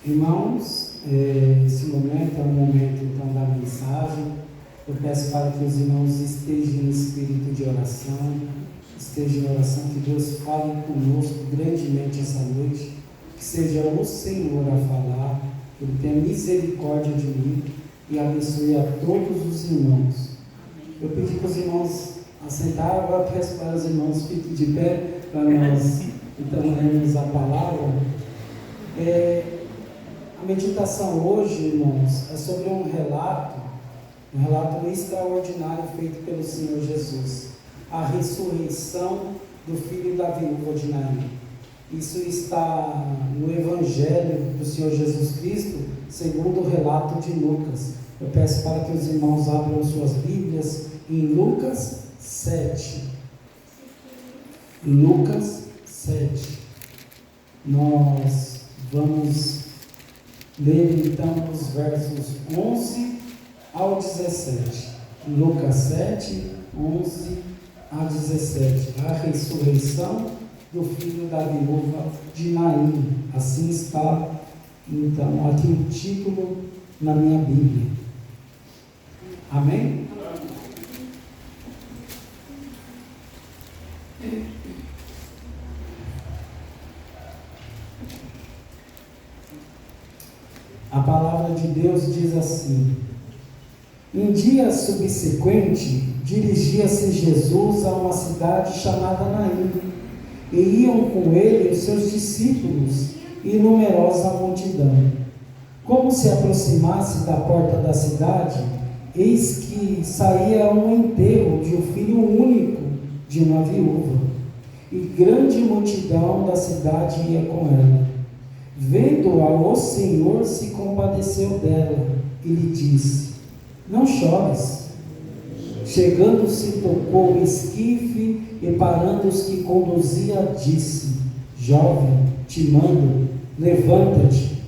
Irmãos, esse momento é um momento então da mensagem. Eu peço para que os irmãos estejam em espírito de oração, estejam em oração, que Deus fale conosco grandemente essa noite, que seja o Senhor a falar, que Ele tenha misericórdia de mim e abençoe a todos os irmãos. Eu pedi para os irmãos assentar, agora peço para os irmãos fiquem de pé para nós então lermos a palavra. A meditação hoje, irmãos, é sobre um relato extraordinário feito pelo Senhor Jesus, a ressurreição do filho da viúva de Naim. Isso está no Evangelho do Senhor Jesus Cristo, segundo o relato de Lucas. Eu peço para que os irmãos abram suas Bíblias em Lucas 7. Lucas 7. Nós vamos ler então os versos 11 ao 17. Lucas 7, 11 a 17. A ressurreição do filho da viúva de Naim. Assim está, então, aqui o título na minha Bíblia. Amém? A palavra de Deus diz assim: em dia subsequente, dirigia-se Jesus a uma cidade chamada Naim, e iam com ele os seus discípulos e numerosa multidão. Como se aproximasse da porta da cidade, eis que saía um enterro de um filho único de uma viúva, e grande multidão da cidade ia com ela. Vendo-a, o Senhor se compadeceu dela e lhe disse: não chores. Chegando-se, tocou o esquife e, parando os que conduzia, disse: jovem, te mando, levanta-te.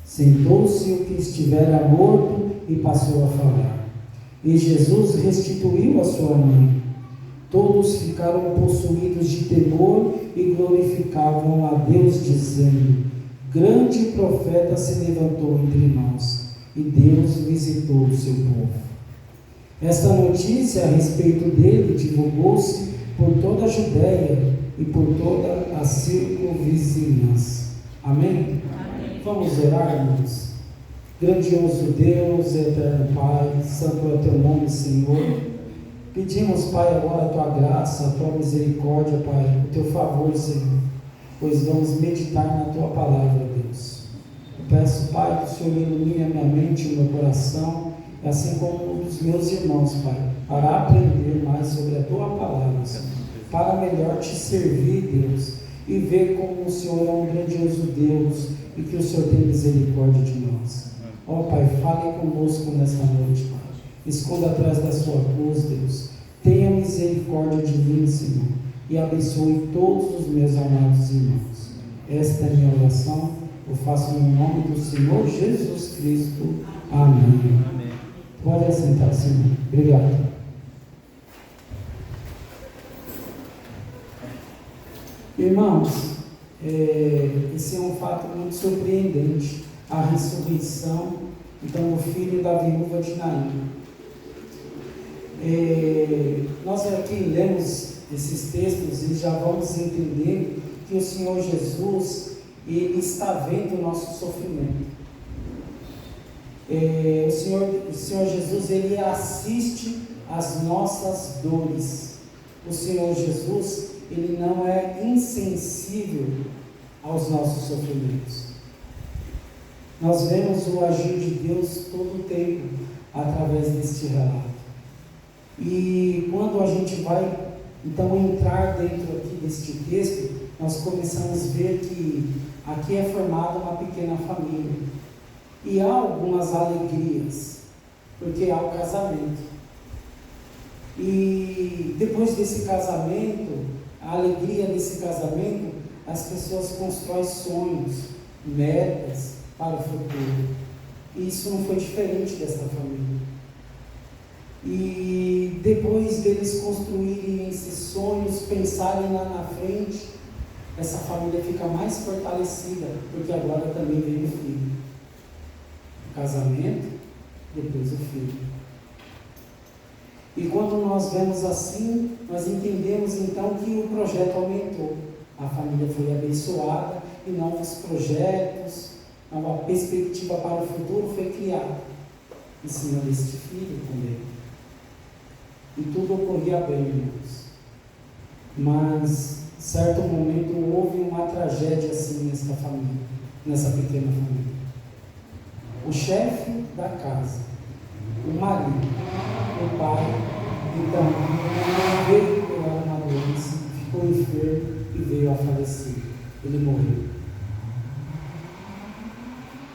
Sentou-se o que estivera morto e passou a falar. E Jesus restituiu a sua mãe. Todos ficaram possuídos de temor e glorificavam a Deus, dizendo: grande profeta se levantou entre nós, e Deus visitou o seu povo. Esta notícia a respeito dele divulgou-se por toda a Judéia e por toda a circunvizinhança. Amém? Amém. Vamos orar, irmãos. Grandioso Deus, eterno Pai, santo é o teu nome, Senhor. Pedimos, Pai, agora a tua graça, a tua misericórdia, Pai, o teu favor, Senhor, pois vamos meditar na tua palavra, Deus. Eu peço, Pai, que o Senhor ilumine a minha mente e o meu coração, assim como os meus irmãos, Pai, para aprender mais sobre a tua palavra, Senhor, para melhor te servir, Deus, e ver como o Senhor é um grandioso Deus e que o Senhor tem misericórdia de nós. Ó Pai, fale conosco nesta noite, Pai. Esconda atrás da sua cruz, Deus. Tenha misericórdia de mim, Senhor, e abençoe todos os meus amados irmãos. Esta é a minha oração, eu faço no nome do Senhor Jesus Cristo. Amém. Amém. Pode assentar, Senhor. Obrigado. Irmãos, esse é um fato muito surpreendente, a ressurreição, então, do filho da viúva de Naim. Nós aqui lemos esses textos e já vamos entender que o Senhor Jesus, Ele está vendo o nosso sofrimento. O Senhor Jesus, Ele assiste às nossas dores. O Senhor Jesus, Ele não é insensível aos nossos sofrimentos. Nós vemos o agir de Deus todo o tempo através deste relato. E quando a gente vai então entrar dentro aqui deste texto, nós começamos a ver que aqui é formada uma pequena família. E há algumas alegrias, porque há o casamento. E depois desse casamento, a alegria desse casamento, as pessoas constroem sonhos, metas para o futuro. E isso não foi diferente dessa família. E depois deles construírem esses sonhos, pensarem lá na frente, essa família fica mais fortalecida, porque agora também vem o filho. O casamento, depois o filho. E quando nós vemos assim, nós entendemos então que o projeto aumentou. A família foi abençoada e novos projetos, nova perspectiva para o futuro foi criada em cima deste filho também. E tudo ocorria bem, irmãos. Mas, certo momento, houve uma tragédia assim nessa família, nessa pequena família. O chefe da casa, o marido, o pai, então, veio pegar uma doença, ficou enfermo e veio a falecer. Ele morreu.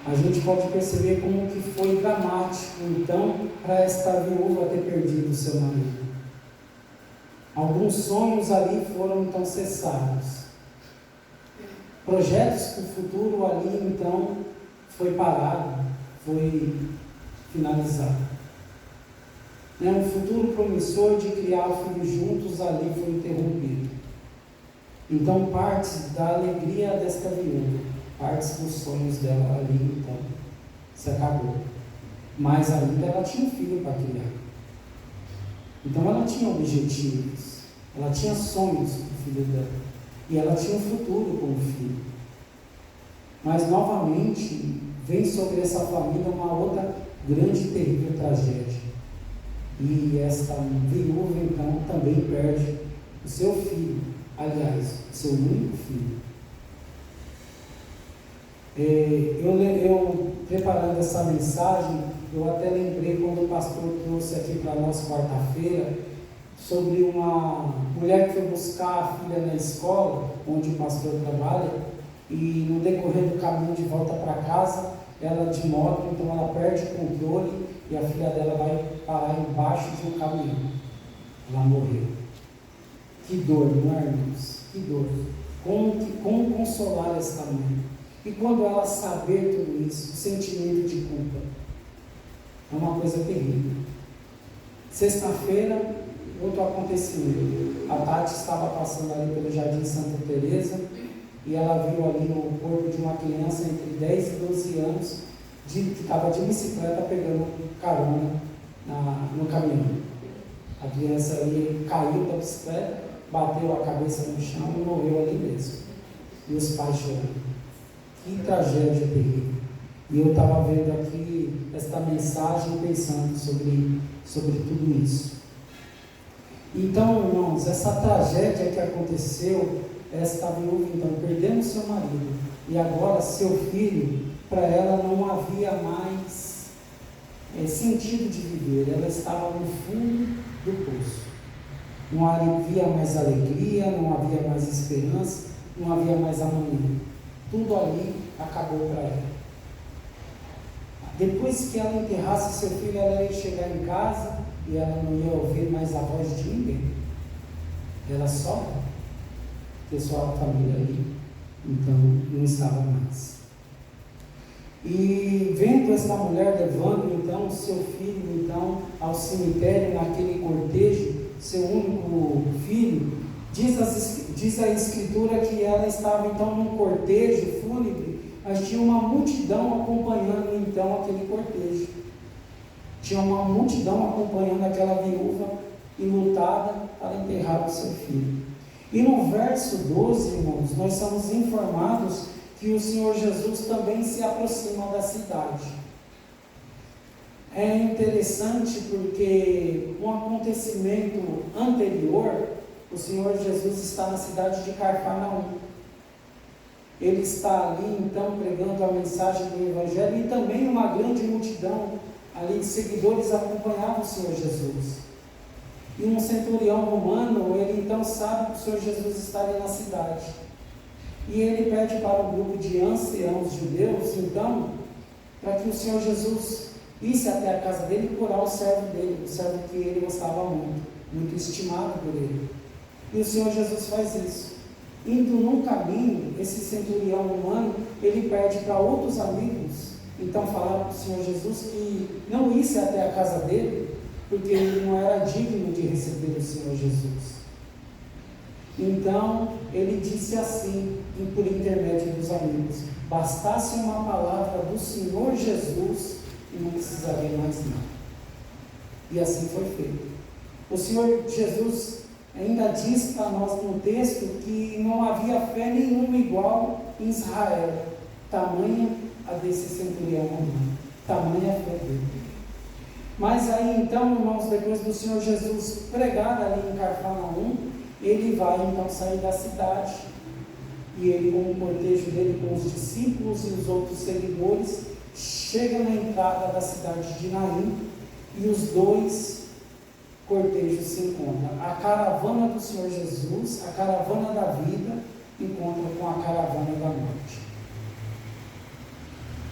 A gente pode perceber como que foi dramático, então, para esta viúva ter perdido o seu marido. Alguns sonhos ali foram, então, cessados. Projetos para o futuro ali, então, foi parado, foi finalizado. Um futuro promissor de criar o filho juntos ali foi interrompido. Então, partes da alegria desta viúva, partes dos sonhos dela ali, então, se acabou. Mas ainda ela tinha um filho para criar. Então, ela tinha objetivos, ela tinha sonhos com o filho dela, e ela tinha um futuro com o filho. Mas, novamente, vem sobre essa família uma outra grande e terrível tragédia. E esta viúva, então, também perde o seu filho, aliás, o seu único filho. Eu preparando essa mensagem, eu até lembrei quando o pastor trouxe aqui para nós quarta-feira, sobre uma mulher que foi buscar a filha na escola, onde o pastor trabalha, e no decorrer do caminho de volta para casa, ela de moto, então ela perde o controle e a filha dela vai parar embaixo de um caminhão. Ela morreu. Que dor, não é, irmãos? Que dor. Como consolar esta mãe? E quando ela saber tudo isso, o sentimento de culpa, é uma coisa terrível. Sexta-feira, outro acontecimento. A Tati estava passando ali pelo Jardim Santa Teresa e ela viu ali o corpo de uma criança entre 10 e 12 anos que estava de bicicleta pegando carona no caminhão. A criança ali caiu da bicicleta, bateu a cabeça no chão e morreu ali mesmo. E os pais chorando. Que tragédia terrível. E eu estava vendo aqui esta mensagem pensando sobre tudo isso. Então, irmãos, essa tragédia que aconteceu, esta viúva, então, perdendo seu marido, e agora seu filho, para ela não havia mais sentido de viver, ela estava no fundo do poço. Não havia mais alegria, não havia mais esperança, não havia mais amanhã. Tudo ali acabou para ela. Depois que ela enterrasse seu filho, ela ia chegar em casa e ela não ia ouvir mais a voz de ninguém. Ela só, pessoal, a família ali, então não estava mais. E vendo esta mulher levando então seu filho então ao cemitério naquele cortejo, seu único filho, diz a escritura que ela estava então num cortejo fúnebre, mas tinha uma multidão acompanhando então aquele cortejo. Tinha uma multidão acompanhando aquela viúva enlutada para enterrar o seu filho. E no verso 12, irmãos, nós somos informados que o Senhor Jesus também se aproxima da cidade. É interessante porque um acontecimento anterior, o Senhor Jesus está na cidade de Cafarnaum. Ele está ali então pregando a mensagem do Evangelho e também uma grande multidão ali de seguidores acompanhava o Senhor Jesus. E um centurião romano, ele então sabe que o Senhor Jesus está ali na cidade. E ele pede para o grupo de anciãos judeus, então, para que o Senhor Jesus isse até a casa dele e curar o servo dele, o servo que ele gostava muito estimado por ele. E o Senhor Jesus faz isso. Indo num caminho, esse centurião romano, ele pede para outros amigos, então falaram para o Senhor Jesus que não isse até a casa dele, porque ele não era digno de receber o Senhor Jesus. Então ele disse assim, por intermédio dos amigos: bastasse uma palavra do Senhor Jesus e não precisaria mais nada. E assim foi feito. O Senhor Jesus ainda diz para nós no texto que não havia fé nenhuma igual em Israel, tamanha a desse centurião romano, tamanha a fé dele. Mas aí então, irmãos, depois do Senhor Jesus pregar ali em Cafarnaum, ele vai então sair da cidade, e ele, com o cortejo dele, com os discípulos e os outros seguidores, chega na entrada da cidade de Naim, e os dois cortejos se encontram. A caravana do Senhor Jesus, a caravana da vida, encontra com a caravana da morte.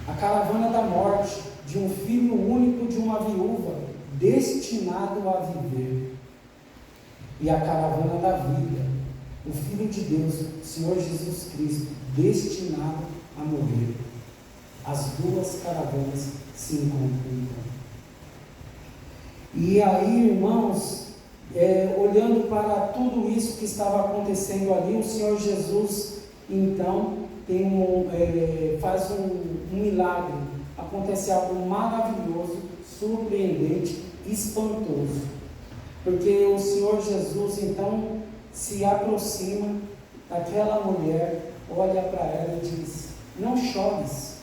A caravana da morte, de um filho único de uma viúva, destinado a viver. E a caravana da vida, o Filho de Deus, o Senhor Jesus Cristo, destinado a morrer. As duas caravanas se encontram. E aí, irmãos, olhando para tudo isso que estava acontecendo ali, o Senhor Jesus, então, faz um milagre. Acontece algo maravilhoso, surpreendente, espantoso. Porque o Senhor Jesus, então, se aproxima daquela mulher, olha para ela e diz: não chores.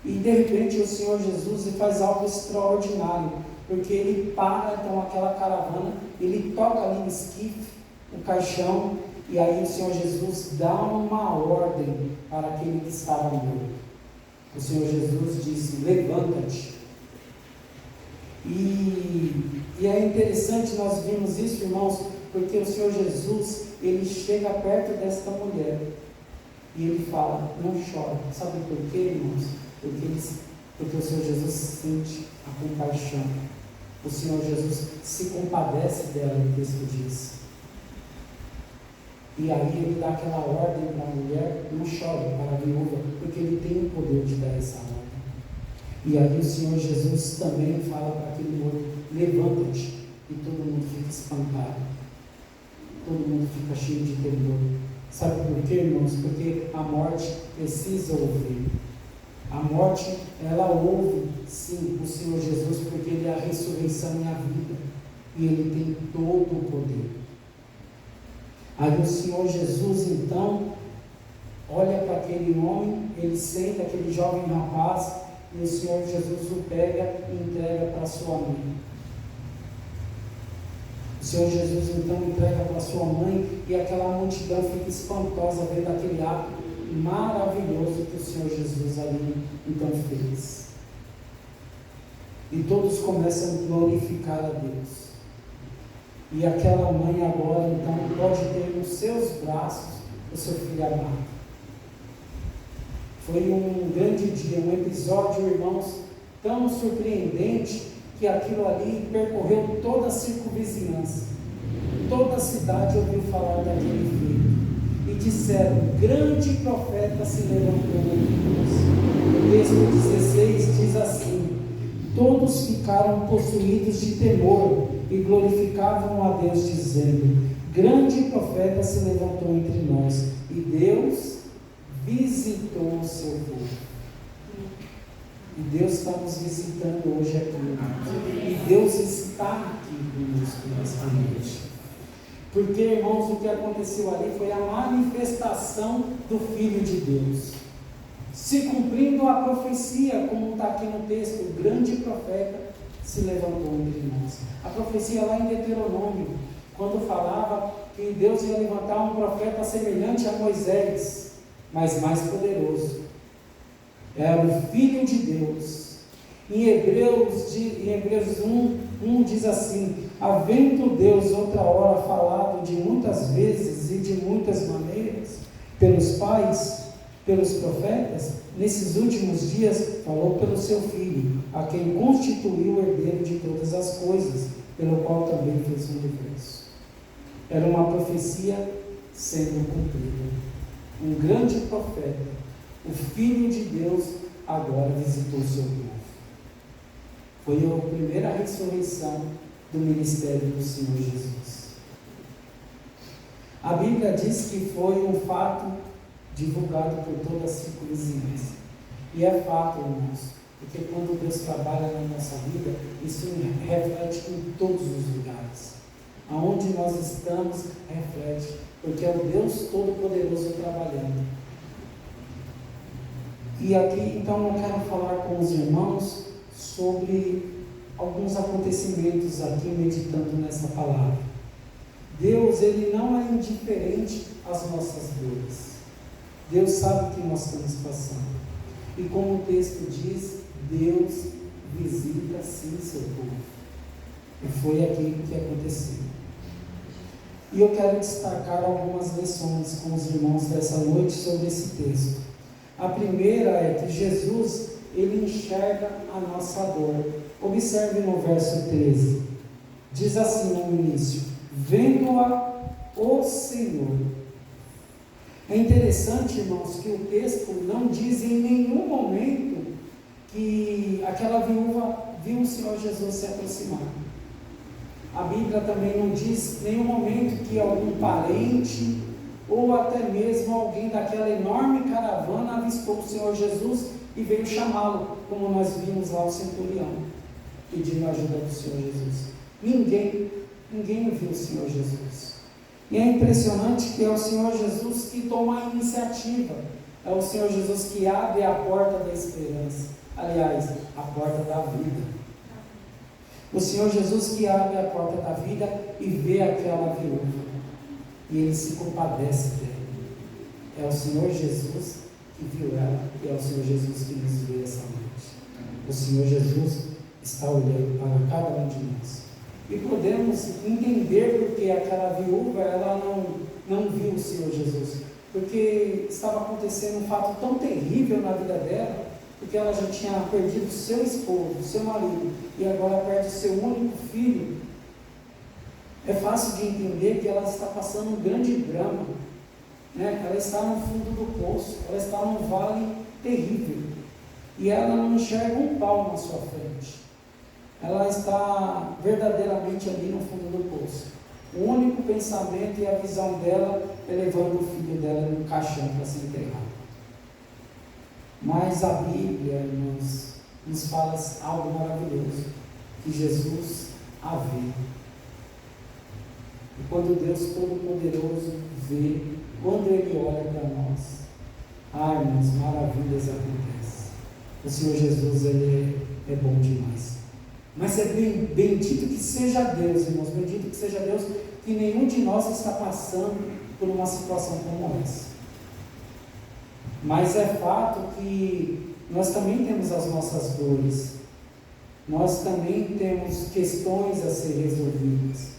E de repente o Senhor Jesus faz algo extraordinário, porque ele para então aquela caravana, ele toca ali o esquife, o caixão, e aí o Senhor Jesus dá uma ordem para aquele que estava morto. O Senhor Jesus disse: levanta-te. E é interessante nós vimos isso, irmãos, porque o Senhor Jesus, ele chega perto desta mulher e ele fala: não chora. Sabe por quê, irmãos? Porque o Senhor Jesus sente a compaixão. O Senhor Jesus se compadece dela, o texto diz. E aí ele dá aquela ordem para a mulher: não chore, para a viúva, porque ele tem o poder de dar essa ordem. E aí o Senhor Jesus também fala para aquele morto: levanta-te. E todo mundo fica espantado, todo mundo fica cheio de temor. Sabe por quê, irmãos? Porque a morte precisa ouvir. A morte, ela ouve, sim, o Senhor Jesus, porque Ele é a ressurreição e a vida, e Ele tem todo o poder. Aí o Senhor Jesus, então, olha para aquele homem, ele senta, aquele jovem rapaz, e o Senhor Jesus o pega e entrega para sua mãe. O Senhor Jesus então entrega para sua mãe, e aquela multidão fica espantosa vendo aquele ato maravilhoso que o Senhor Jesus ali então fez. E todos começam a glorificar a Deus. E aquela mãe agora então pode ter nos seus braços o seu filho amado. Foi um grande dia, um episódio, irmãos, tão surpreendente, que aquilo ali percorreu toda a circunvizinhança. Toda a cidade ouviu falar daquele filho. E disseram: grande profeta se levantou entre nós. O texto 16 diz assim: todos ficaram possuídos de temor e glorificavam a Deus, dizendo: grande profeta se levantou entre nós, e Deus visitou o seu povo. E Deus está nos visitando hoje aqui. E Deus está aqui conosco nesta noite. Porque, irmãos, o que aconteceu ali foi a manifestação do Filho de Deus. Se cumprindo a profecia, como está aqui no texto: o grande profeta se levantou entre nós. A profecia lá em Deuteronômio, quando falava que Deus ia levantar um profeta semelhante a Moisés, mas mais poderoso. Era o Filho de Deus. Em Hebreus 1 diz assim: havendo Deus outra hora falado de muitas vezes e de muitas maneiras pelos pais, pelos profetas, nesses últimos dias falou pelo seu Filho, a quem constituiu o herdeiro de todas as coisas, pelo qual também fez o universo. Era uma profecia sendo cumprida. Um grande profeta, o Filho de Deus, agora visitou o seu povo. Foi a primeira ressurreição do ministério do Senhor Jesus. A Bíblia diz que foi um fato divulgado por toda a circunvizinhança. E é fato, irmãos, porque quando Deus trabalha na nossa vida, isso reflete em todos os lugares. Aonde nós estamos, reflete, porque é o Deus Todo-Poderoso trabalhando. E aqui, então, eu quero falar com os irmãos sobre alguns acontecimentos aqui, meditando nessa palavra. Deus, Ele não é indiferente às nossas dores. Deus sabe o que nós estamos passando. E como o texto diz, Deus visita sim seu povo. E foi aqui que aconteceu. E eu quero destacar algumas lições com os irmãos dessa noite sobre esse texto. A primeira é que Jesus, Ele enxerga a nossa dor. Observe no verso 13. Diz assim no início: vendo-a o Senhor. É interessante, irmãos, que o texto não diz em nenhum momento que aquela viúva viu o Senhor Jesus se aproximar. A Bíblia também não diz em nenhum momento que algum parente ou até mesmo alguém daquela enorme caravana avistou o Senhor Jesus e veio chamá-lo, como nós vimos lá o centurião, pedindo a ajuda do Senhor Jesus. Ninguém viu o Senhor Jesus. E é impressionante que é o Senhor Jesus que toma a iniciativa. É o Senhor Jesus que abre a porta da esperança. Aliás, a porta da vida. O Senhor Jesus que abre a porta da vida e vê aquela viúva. E Ele se compadece dela. É o Senhor Jesus que viu ela. E é o Senhor Jesus que nos vê essa noite. O Senhor Jesus está olhando para cada um de nós. E podemos entender porque aquela viúva, ela não viu o Senhor Jesus. Porque estava acontecendo um fato tão terrível na vida dela, porque ela já tinha perdido seu esposo, seu marido, e agora perde seu único filho. É fácil de entender que ela está passando um grande drama, né? Ela está no fundo do poço, ela está num vale terrível, e ela não enxerga um pau na sua frente. Ela está verdadeiramente ali no fundo do poço. O único pensamento e a visão dela é levando o filho dela no caixão para ser enterrado. Mas a Bíblia nos fala algo maravilhoso, que Jesus a vê. E quando Deus Todo-Poderoso vê, quando Ele olha para nós, irmãos, maravilhas acontecem. O Senhor Jesus, Ele é bom demais. Mas é bendito que seja Deus, irmãos, bendito que seja Deus, que nenhum de nós está passando por uma situação como essa. Mas é fato que nós também temos as nossas dores, nós também temos questões a ser resolvidas,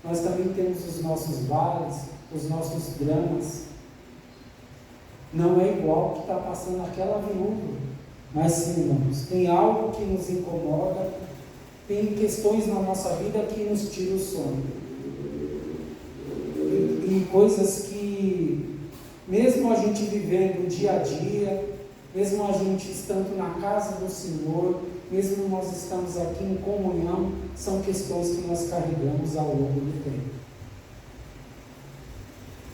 nós também temos os nossos vales, os nossos dramas. Não é igual o que está passando aquela viúva, mas sim, irmãos, tem algo que nos incomoda, tem questões na nossa vida que nos tiram o sono, e coisas que, mesmo a gente vivendo o dia a dia, mesmo a gente estando na casa do Senhor, mesmo nós estamos aqui em comunhão, são questões que nós carregamos ao longo do tempo.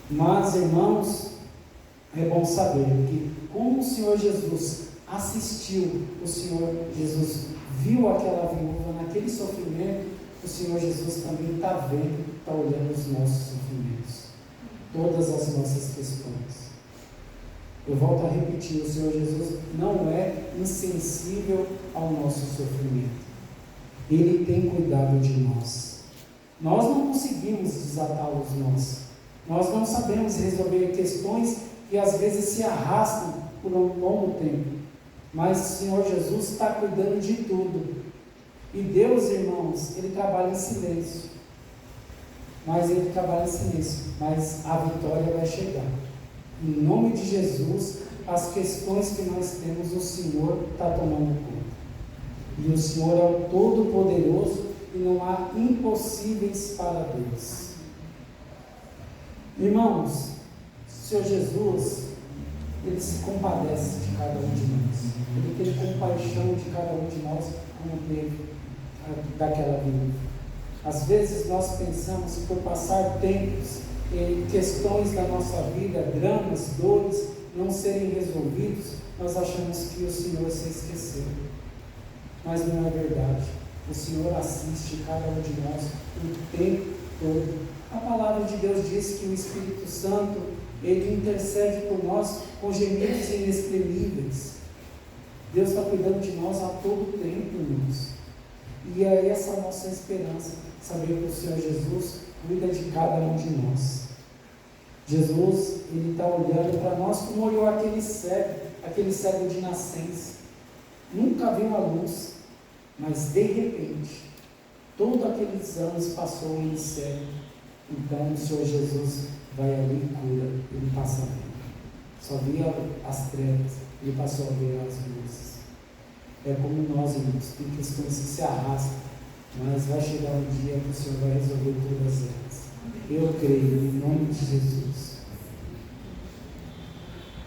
Mas, irmãos, é bom saber que, como o Senhor Jesus assistiu, o Senhor Jesus viu aquela viúva naquele sofrimento, o Senhor Jesus também está vendo, está olhando os nossos sofrimentos, todas as nossas questões. Eu volto a repetir, o Senhor Jesus não é insensível ao nosso sofrimento. Ele tem cuidado de nós. Nós não conseguimos desatar os nós. Nós não sabemos resolver questões que às vezes se arrastam por um longo tempo. Mas o Senhor Jesus está cuidando de tudo. E Deus, irmãos, Ele trabalha em silêncio. Mas Ele trabalha em silêncio. Mas a vitória vai chegar. Em nome de Jesus, as questões que nós temos, o Senhor está tomando conta. E o Senhor é o Todo-Poderoso e não há impossíveis para Deus. Irmãos, o Senhor Jesus, Ele se compadece de cada um de nós. Ele tem compaixão de cada um de nós, como teve daquela viúva. Às vezes nós pensamos, por passar tempos questões da nossa vida, dramas, dores, não serem resolvidos, nós achamos que o Senhor se esqueceu. Mas não é verdade. O Senhor assiste cada um de nós o tempo todo. A palavra de Deus diz que o Espírito Santo, ele intercede por nós com gemidos inexprimíveis. Deus está cuidando de nós a todo tempo, irmãos. E é essa a nossa esperança, saber que o Senhor Jesus cuida de cada um de nós. Jesus, ele está olhando para nós como olhou aquele cego de nascença. Nunca viu a luz, mas de repente, todos aqueles anos passou em cego. Então o Senhor Jesus vai ali e cura, ele passa a ver. Só via as trevas, ele passou a ver as luzes. É como nós, irmãos, tem questões que se arrastam, mas vai chegar um dia que o Senhor vai resolver todas elas. Eu creio, em nome de Jesus.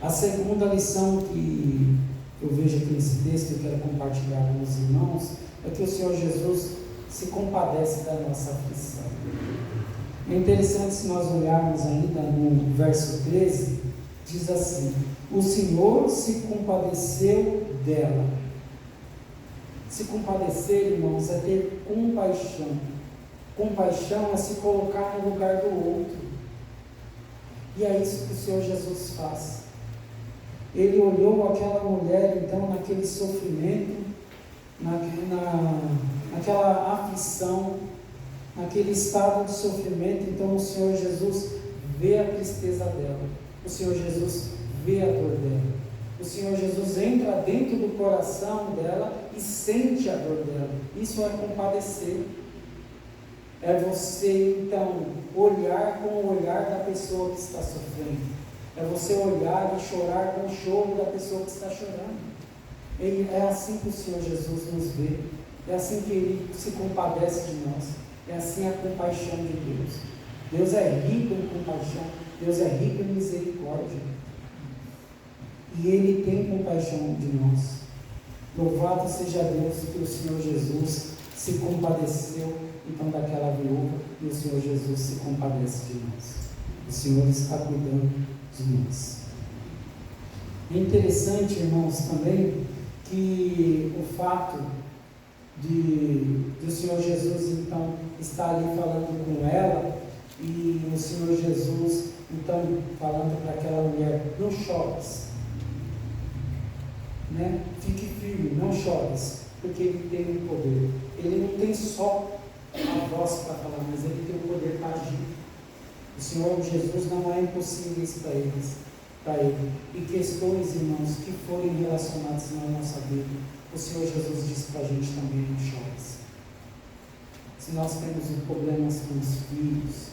A segunda lição que eu vejo aqui nesse texto, eu quero compartilhar com os irmãos, é que o Senhor Jesus se compadece da nossa aflição. É interessante se nós olharmos ainda no verso 13, diz assim: o Senhor se compadeceu dela. Se compadecer, irmãos, é ter compaixão. Compaixão é se colocar no lugar do outro. E é isso que o Senhor Jesus faz. Ele olhou aquela mulher, então, naquele sofrimento, naquela aflição, naquele estado de sofrimento. Então o Senhor Jesus vê a tristeza dela, o Senhor Jesus vê a dor dela, o Senhor Jesus entra dentro do coração dela e sente a dor dela. Isso é compadecer. É você então olhar com o olhar da pessoa que está sofrendo. É você olhar e chorar com o choro da pessoa que está chorando. É assim que o Senhor Jesus nos vê. É assim que Ele se compadece de nós. É assim a compaixão de Deus. Deus é rico em compaixão. Deus é rico em misericórdia. E Ele tem compaixão de nós. Louvado seja Deus que o Senhor Jesus se compadeceu então daquela viúva, e o Senhor Jesus se compadece de nós. O Senhor está cuidando de nós. É interessante, irmãos, também que o fato de o Senhor Jesus então estar ali falando com ela, e o Senhor Jesus então falando para aquela mulher: não chores, né? Fique firme, não chores, porque Ele tem o poder. Ele não tem só a voz para falar, mas Ele tem o poder para agir. O Senhor Jesus não é impossível para Ele. E questões, irmãos, que forem relacionadas na nossa vida, o Senhor Jesus diz para a gente também: não chores. Se nós temos problemas com os filhos,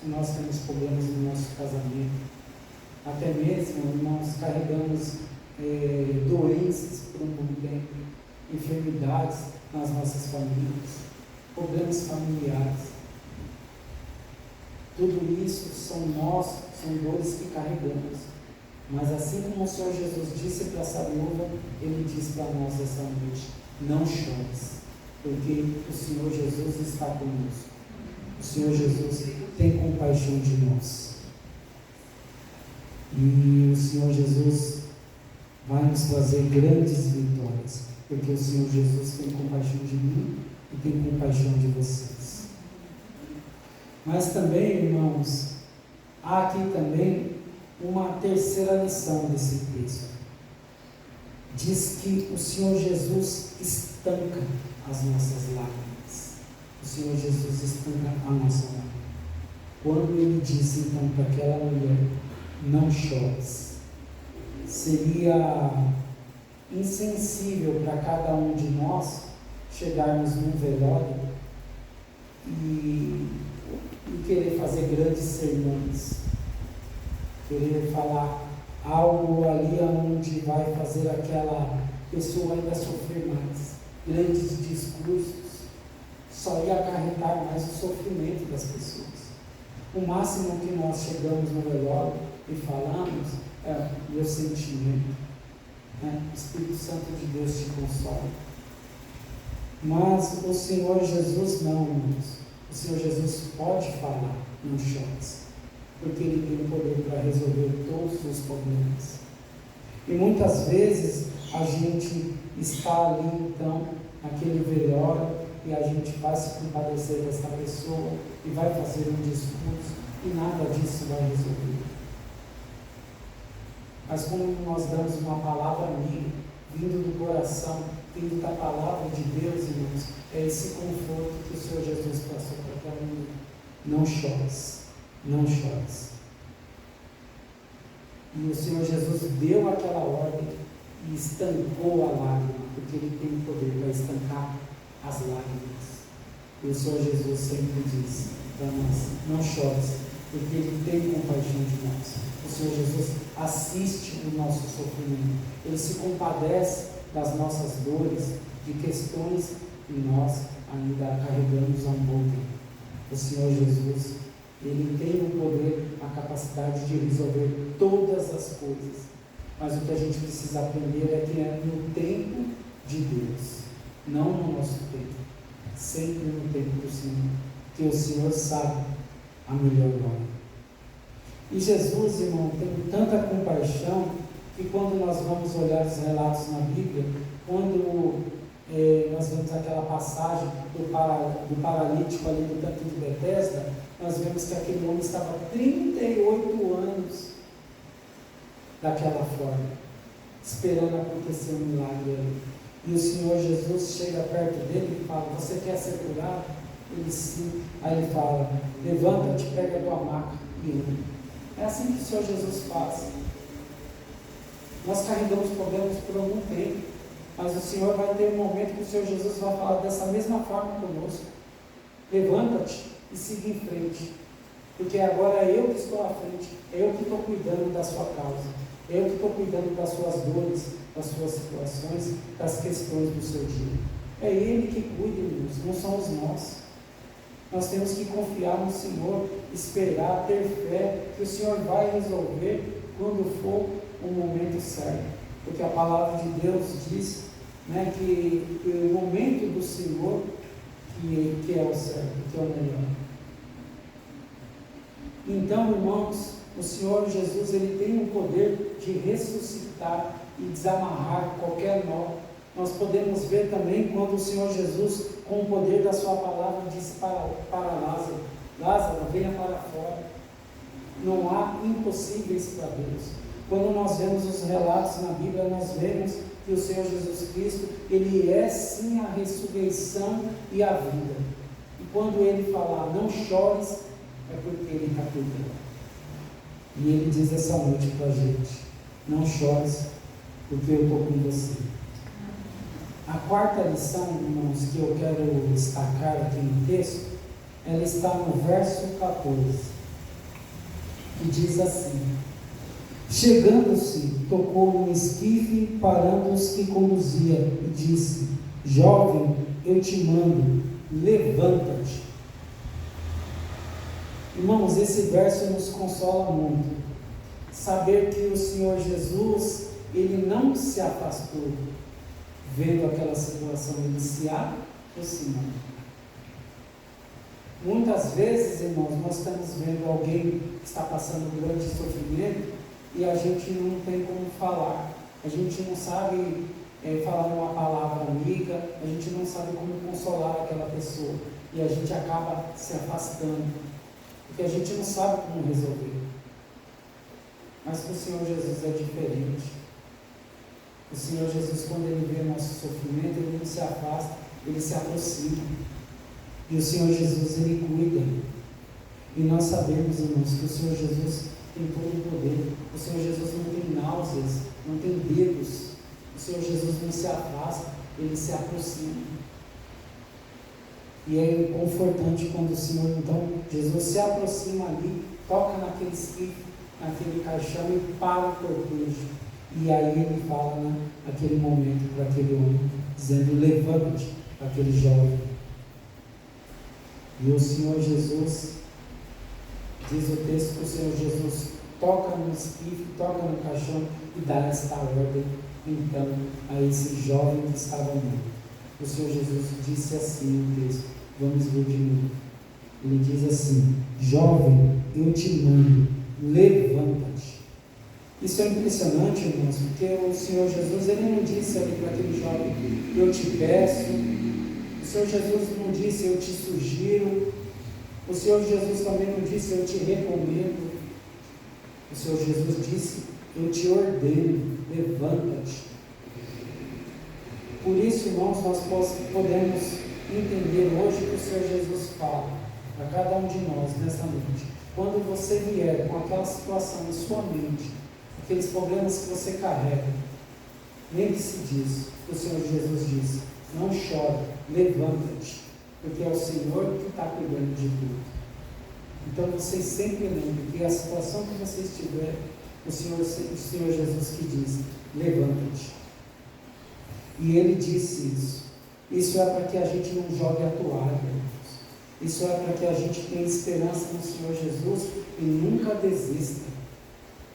se nós temos problemas no nosso casamento, até mesmo, irmãos, carregamos doenças por um bom tempo, enfermidades nas nossas famílias, problemas familiares. Tudo isso são dores que carregamos. Mas assim como o Senhor Jesus disse para essa viúva, Ele diz para nós essa noite: não chores, porque o Senhor Jesus está conosco. O Senhor Jesus tem compaixão de nós. E o Senhor Jesus vai nos trazer grandes vitórias, porque o Senhor Jesus tem compaixão de mim e tem compaixão de vocês. Mas também, irmãos, há aqui também uma terceira lição desse texto. Diz que o Senhor Jesus estanca as nossas lágrimas. O Senhor Jesus estanca a nossa lágrima. Quando Ele disse então para aquela mulher: não chores, seria insensível para cada um de nós chegarmos num velório e querer fazer grandes sermões, querer falar algo ali onde vai fazer aquela pessoa ainda sofrer mais, grandes discursos, só ia acarretar mais o sofrimento das pessoas. O máximo que nós chegamos no velório e falamos é meu sentimento, né? O Espírito Santo de Deus te consola. Mas o Senhor Jesus não, irmãos. O Senhor Jesus pode falar: não chores. porque Ele tem o poder para resolver todos os problemas. E muitas vezes a gente está ali, então, naquele velório, e a gente vai se compadecer dessa pessoa e vai fazer um discurso, e nada disso vai resolver. Mas como nós damos uma palavra amiga, vindo do coração, vindo da palavra de Deus, irmãos, é esse conforto que o Senhor Jesus passou para cada um. Não chores, não chores. E o Senhor Jesus deu aquela ordem e estancou a lágrima, porque Ele tem o poder para estancar as lágrimas. E o Senhor Jesus sempre diz para nós: não chores, porque Ele tem compaixão de nós. O Senhor Jesus assiste o nosso sofrimento, Ele se compadece das nossas dores, de questões que nós ainda carregamos há um bom tempo. O Senhor Jesus, Ele tem o poder, a capacidade de resolver todas as coisas, mas o que a gente precisa aprender é que é no tempo de Deus, não no nosso tempo, sempre no tempo do Senhor, que o Senhor sabe a melhor hora. E Jesus, irmão, tem tanta compaixão que quando nós vamos olhar os relatos na Bíblia, quando nós vemos aquela passagem do paralítico ali no tanque de Betesda, nós vemos que aquele homem estava 38 anos daquela forma, esperando acontecer um milagre ali. E o Senhor Jesus chega perto dele e fala: você quer ser curado? Ele sim. Aí ele fala: levanta-te, pega a tua maca e anda. É assim que o Senhor Jesus faz. Nós carregamos problemas por algum tempo, mas o Senhor vai ter um momento que o Senhor Jesus vai falar dessa mesma forma conosco: levanta-te e siga em frente, porque agora é eu que estou à frente, é eu que estou cuidando da sua causa, é eu que estou cuidando das suas dores, das suas situações, das questões do seu dia. É Ele que cuida, irmãos, não somos nós. Nós temos que confiar no Senhor, esperar, ter fé, que o Senhor vai resolver quando for o momento certo. Porque a palavra de Deus diz, né, que o momento do Senhor que é o certo, que é o melhor. Então, irmãos, o Senhor Jesus, Ele tem o poder de ressuscitar e desamarrar qualquer nó. Nós podemos ver também quando o Senhor Jesus, com o poder da sua palavra, disse para Lázaro: Lázaro, venha para fora. Não há impossíveis para Deus. Quando nós vemos os relatos na Bíblia, nós vemos que o Senhor Jesus Cristo, Ele é sim a ressurreição e a vida. E quando Ele falar, não chores, é porque Ele está cuidando. E Ele diz essa noite para a gente: não chores, porque eu estou com você. A quarta lição, irmãos, que eu quero destacar aqui no texto, ela está no verso 14, que diz assim: chegando-se, tocou no esquife, parando os que conduzia, e disse: jovem, eu te mando, levanta-te. Irmãos, esse verso nos consola muito. Saber que o Senhor Jesus, Ele não se afastou vendo aquela situação, Ele se aproximou. Muitas vezes, irmãos, nós estamos vendo alguém que está passando um grande sofrimento e a gente não tem como falar, a gente não sabe falar uma palavra amiga, a gente não sabe como consolar aquela pessoa e a gente acaba se afastando, porque a gente não sabe como resolver. Mas com o Senhor Jesus é diferente. O Senhor Jesus, quando Ele vê nosso sofrimento, Ele não se afasta, Ele se aproxima. E o Senhor Jesus, Ele cuida. E nós sabemos, irmãos, que o Senhor Jesus tem todo o poder. O Senhor Jesus não tem náuseas, não tem dedos. O Senhor Jesus não se afasta, Ele se aproxima. E é confortante quando o Senhor, então, Jesus se aproxima ali, toca naquele esquife, naquele caixão e para o cortejo. E aí Ele fala, naquele momento, para aquele homem, dizendo: levanta-te, para aquele jovem. E o Senhor Jesus, diz o texto que o Senhor Jesus toca no esquife, toca no caixão e dá esta ordem, então, a esse jovem que estava morto. O Senhor Jesus disse assim no texto, vamos ver de novo. Ele diz assim: jovem, eu te mando, levanta-te. Isso é impressionante, irmãos, porque o Senhor Jesus, Ele não disse ali para aquele jovem, eu te peço. O Senhor Jesus não disse, eu te sugiro. O Senhor Jesus também não disse, eu te recomendo. O Senhor Jesus disse, eu te ordeno, levanta-te. Por isso, irmãos, nós podemos entender hoje o que o Senhor Jesus fala a cada um de nós nessa noite. Quando você vier com aquela situação em sua mente, aqueles problemas que você carrega, lembre-se disso, que o Senhor Jesus disse, não chore, levanta-te, porque é o Senhor que está cuidando de tudo. Então vocês sempre lembrem que a situação que você estiver, o Senhor Jesus que diz, levanta-te. E Ele disse isso. Isso é para que a gente não jogue a toalha, irmãos. Isso é para que a gente tenha esperança no Senhor Jesus e nunca desista.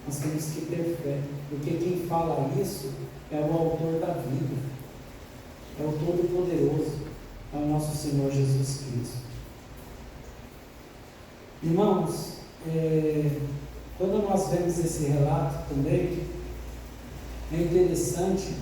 Nós temos que ter fé, porque quem fala isso é o autor da vida, é o Todo-Poderoso, é o nosso Senhor Jesus Cristo. Irmãos, quando nós vemos esse relato também, é interessante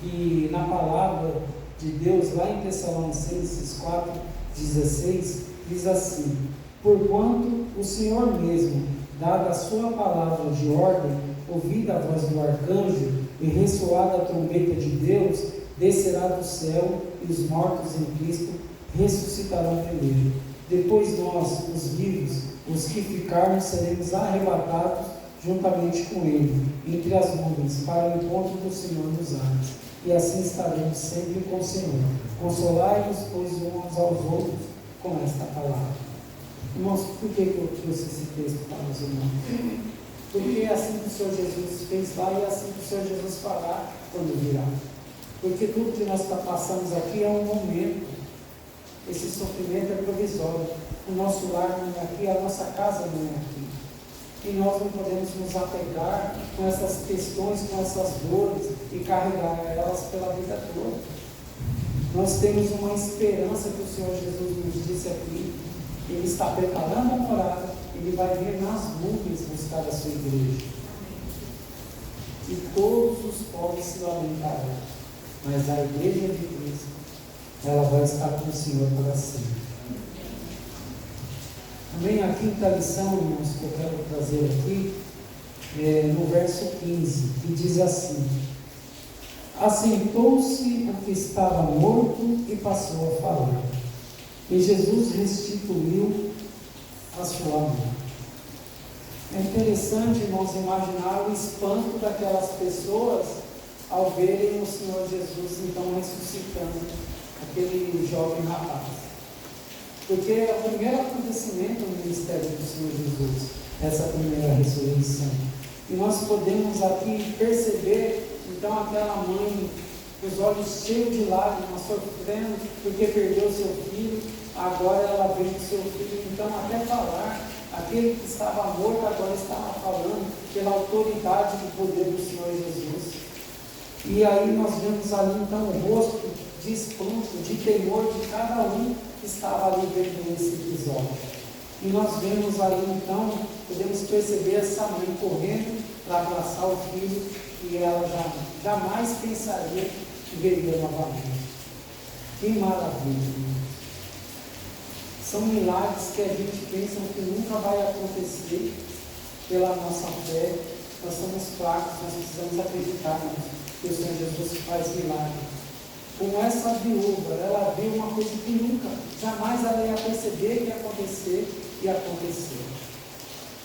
que na palavra de Deus, lá em Tessalonicenses 4,16, diz assim: porquanto o Senhor mesmo, dada a sua palavra de ordem, ouvida a voz do arcanjo e ressoada a trombeta de Deus, descerá do céu e os mortos em Cristo ressuscitarão primeiro. Depois nós, os vivos, os que ficarmos, seremos arrebatados juntamente com Ele, entre as nuvens, para o encontro do Senhor nos ares. E assim estaremos sempre com o Senhor. Consolai-vos, pois, uns aos outros com esta palavra. Irmãos, por que eu trouxe esse texto para os irmãos? Porque é assim que o Senhor Jesus fez lá e é assim que o Senhor Jesus fará quando virá. Porque tudo que nós passamos aqui é um momento. Esse sofrimento é provisório. O nosso lar não é aqui, a nossa casa não é aqui. E nós não podemos nos apegar com essas questões, com essas dores e carregar elas pela vida toda. Nós temos uma esperança que o Senhor Jesus nos disse aqui. Ele está preparando a morada, Ele vai vir nas nuvens buscar a sua igreja. E todos os povos se lamentarão, mas a igreja de Cristo, ela vai estar com o Senhor para sempre. Também a quinta lição, irmãos, que eu quero trazer aqui, no verso 15, que diz assim: assentou-se o que estava morto e passou a falar. E Jesus restituiu a sua mão. É interessante, irmãos, imaginar o espanto daquelas pessoas ao verem o Senhor Jesus então ressuscitando aquele jovem rapaz. Porque é o primeiro acontecimento no ministério do Senhor Jesus, essa primeira ressurreição. E nós podemos aqui perceber, então, aquela mãe, os olhos cheios de lágrimas, sofrendo, porque perdeu seu filho, agora ela vê o seu filho, então, até falar, aquele que estava morto agora estava falando, pela autoridade e poder do Senhor Jesus. E aí nós vemos ali, então, o rosto de espanto, de temor de cada um que estava ali vendo esse episódio. E nós vemos ali, então, podemos perceber essa mãe correndo para abraçar o filho, e ela jamais pensaria que veria novamente. Que maravilha! São milagres que a gente pensa que nunca vai acontecer pela nossa fé. Nós somos fracos, nós precisamos acreditar que o Senhor Jesus faz milagres. Como essa viúva, ela viu uma coisa que nunca, jamais ela ia perceber que ia acontecer, e aconteceu.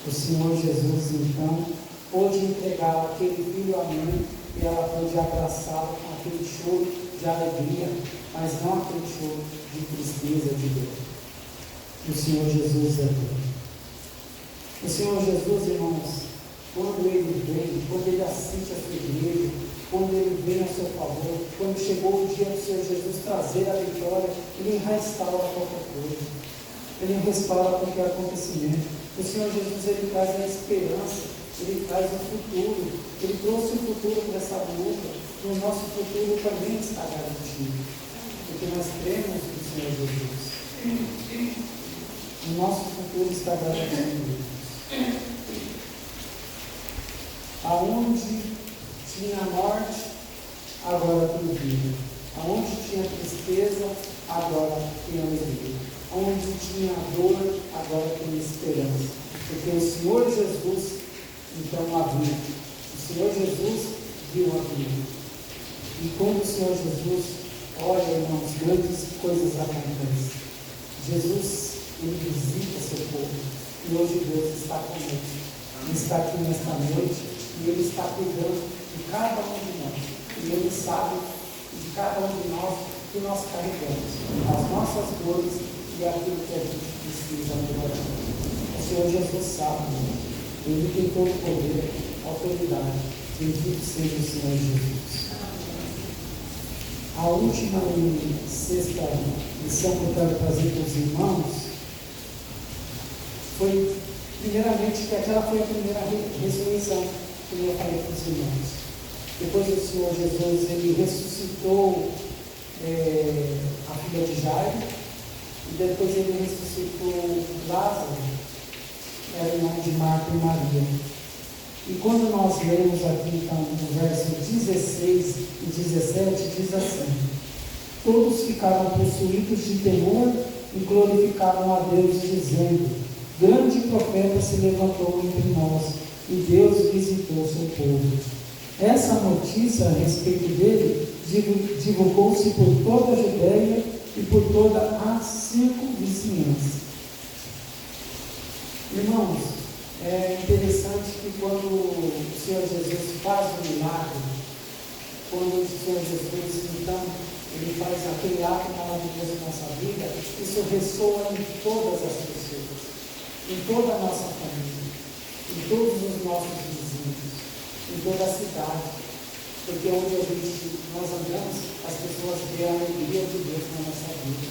O Senhor Jesus, então, pôde entregar aquele filho à mãe, e ela pôde abraçá-lo com aquele choro de alegria, mas não aquele choro de tristeza, de dor. O Senhor Jesus é Deus. O Senhor Jesus, irmãos, quando Ele vem, quando Ele assiste a sua igreja, quando Ele vem a seu favor, quando chegou o dia do Senhor Jesus trazer a vitória, Ele restaura qualquer coisa, Ele restaura qualquer acontecimento. O Senhor Jesus, Ele traz a esperança, Ele traz o futuro, Ele trouxe o futuro para essa luta, e o nosso futuro também está garantido, porque nós cremos no Senhor Jesus. O nosso futuro está garantido. Aonde tinha morte, agora tem vida. Aonde tinha tristeza, agora tem alegria. Onde tinha dor, agora tem esperança. Porque o Senhor Jesus, então, havia. O Senhor Jesus viu a vida. E quando o Senhor Jesus olha, irmãos, grandes coisas acontecem. Jesus, ele visita seu povo. E hoje Deus está conosco. Ele está aqui nesta noite e Ele está cuidando de cada um de nós. E Ele sabe de cada um de nós que nós carregamos, as nossas dores e aquilo que a gente precisa melhorar. O Senhor Jesus sabe, irmão. Ele tem todo o poder, autoridade. Bendito seja o Senhor Jesus. A última e sexta lição que eu quero trazer para os irmãos foi, primeiramente, que aquela foi a primeira ressurreição que eu falei para os irmãos. Depois o Senhor Jesus, ele ressuscitou a filha de Jairo, e depois ele ressuscitou Lázaro, era o nome de Marta e Maria. E quando nós lemos aqui, então, no verso 16 e 17, diz assim: todos ficaram possuídos de temor e glorificaram a Deus, dizendo: grande profeta se levantou entre nós, e Deus visitou seu povo. Essa notícia a respeito dele divulgou-se por toda a Judéia e por toda a circunvizinhança. Irmãos, é interessante que quando o Senhor Jesus faz um milagre, quando o Senhor Jesus, então, ele faz aquele ato maravilhoso na nossa vida, isso ressoa em todas as pessoas, em toda a nossa família, em todos os nossos vizinhos, em toda a cidade, porque onde nós andamos, as pessoas veem a alegria de Deus na nossa vida.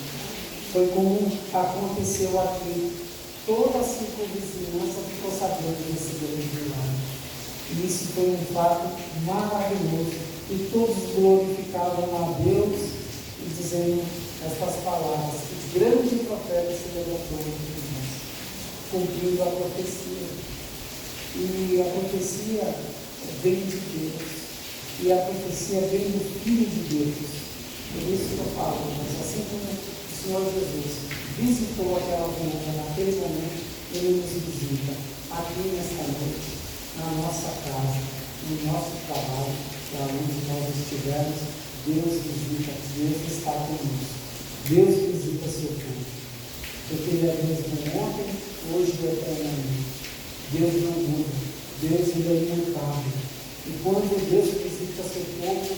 Foi como aconteceu aqui. Toda a circunvizinhança ficou sabendo desse grande milagre. E isso foi um fato maravilhoso. E todos glorificavam a Deus e dizendo estas palavras: que grande profeta se levantou entre nós, cumprindo a profecia. E a profecia vem de Deus. E a profecia vem do Filho de Deus. Por isso que eu falo, mas assim como o Senhor Jesus visitou aquela viúva naquele momento, Ele nos visita aqui nesta noite, na nossa casa, no nosso trabalho, para onde nós estivermos. Deus visita, Deus está conosco. Deus visita seu povo, porque Ele é mesmo ontem, hoje e eternamente. Deus não muda, Deus ele é imutável. E quando Deus visita seu povo,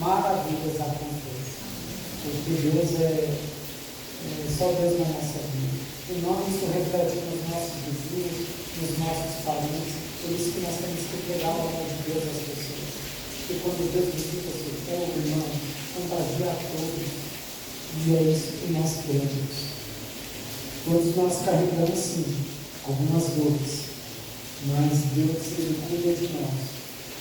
maravilhas acontecem, porque Deus só Deus na nossa vida. E nós isso reflete nos nossos vizinhos, nos nossos parentes. Por isso que nós temos que pegar o amor de Deus às pessoas. Porque quando Deus visita o seu povo, irmão, contagia a todos. E é isso que nós queremos. Todos nós carregamos sim algumas dores, mas Deus ele cuida de nós.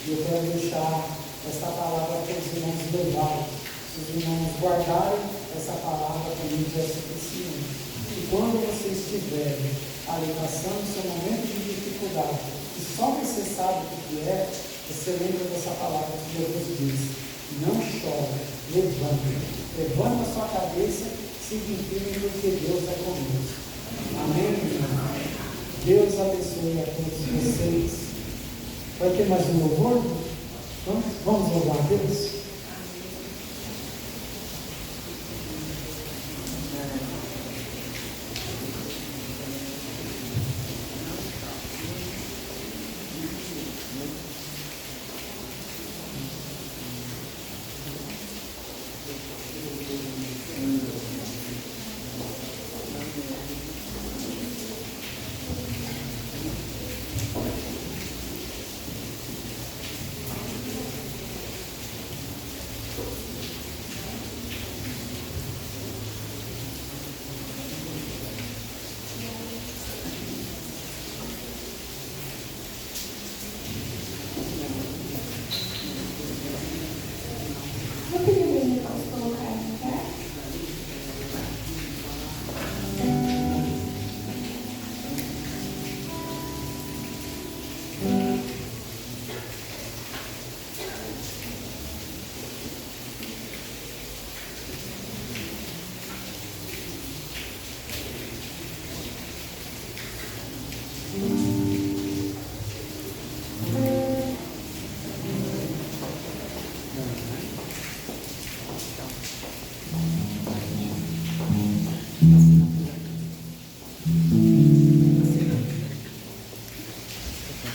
E eu quero deixar essa palavra para os irmãos levarem. Se os irmãos guardarem essa palavra, também já é suficiente. E quando vocês estiverem ali passando o seu momento de dificuldade, e só você sabe o que é, você lembra dessa palavra que Jesus diz: não chore, levanta a sua cabeça, siga firme, porque Deus é conosco. Amém? Deus abençoe a todos vocês. Vai ter mais um louvor? Vamos louvar a Deus?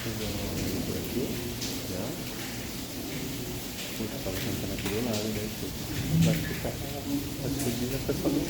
pegando por aqui, já. Eu estava cantando aqui do lado, né? Vai ficar. Vai explodir, vai ficar só no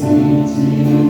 Sentir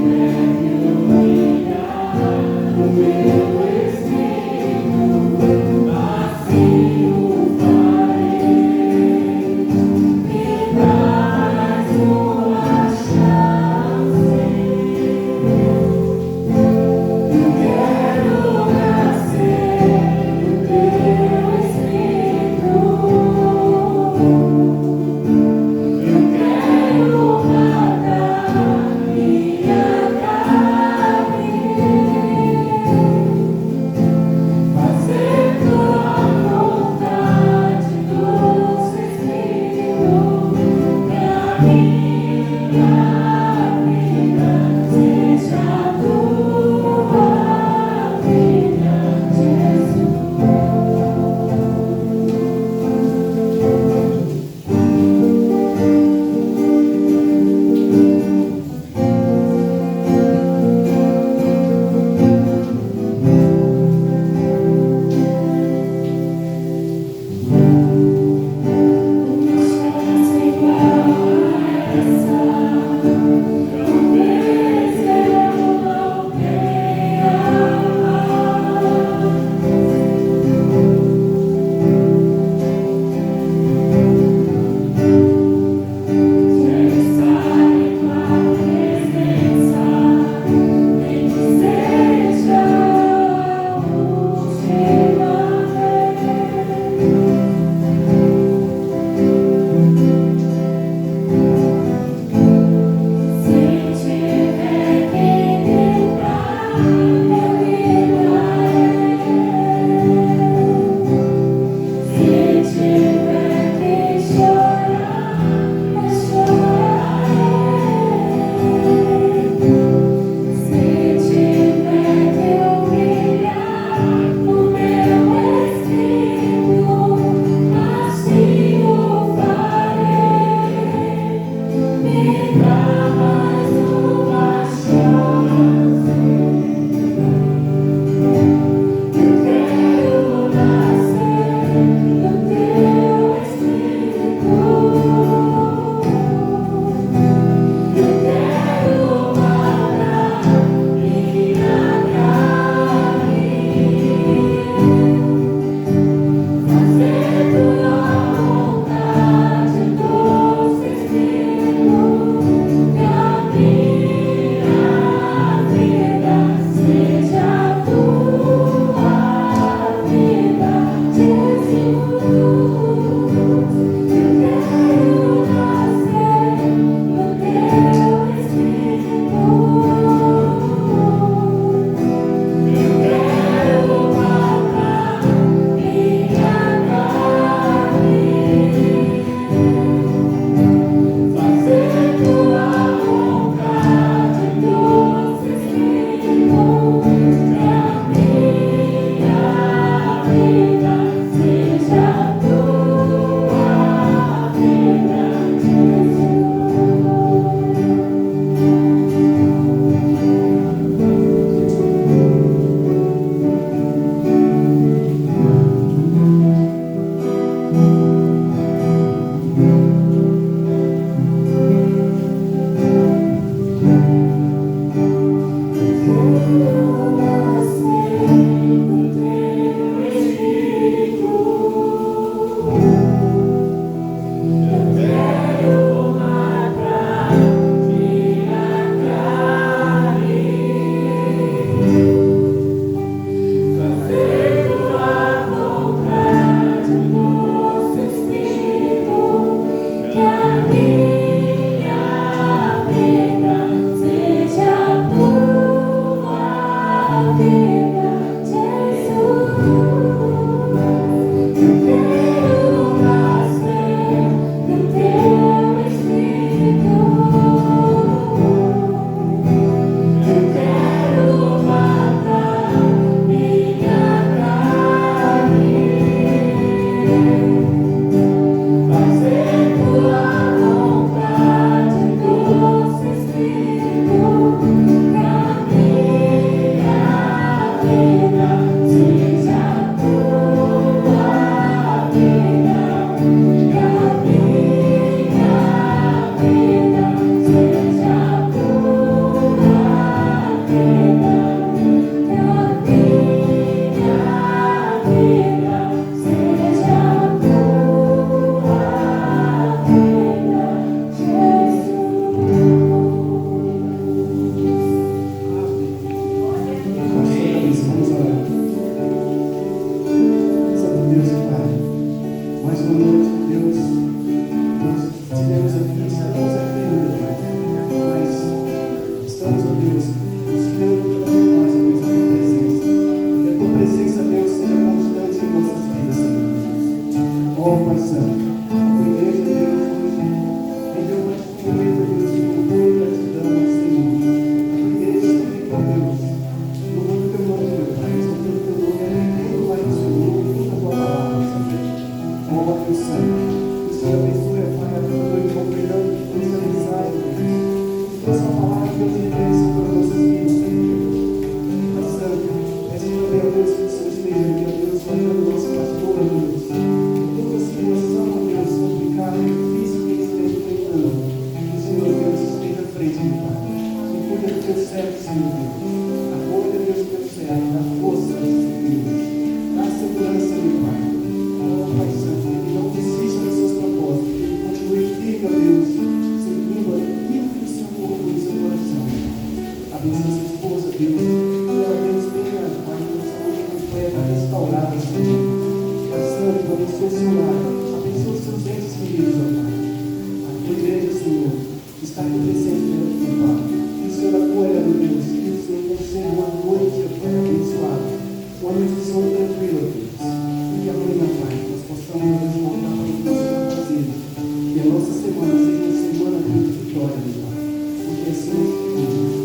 Que a nossa semana seja uma semana de vitória, meu Pai. Porque assim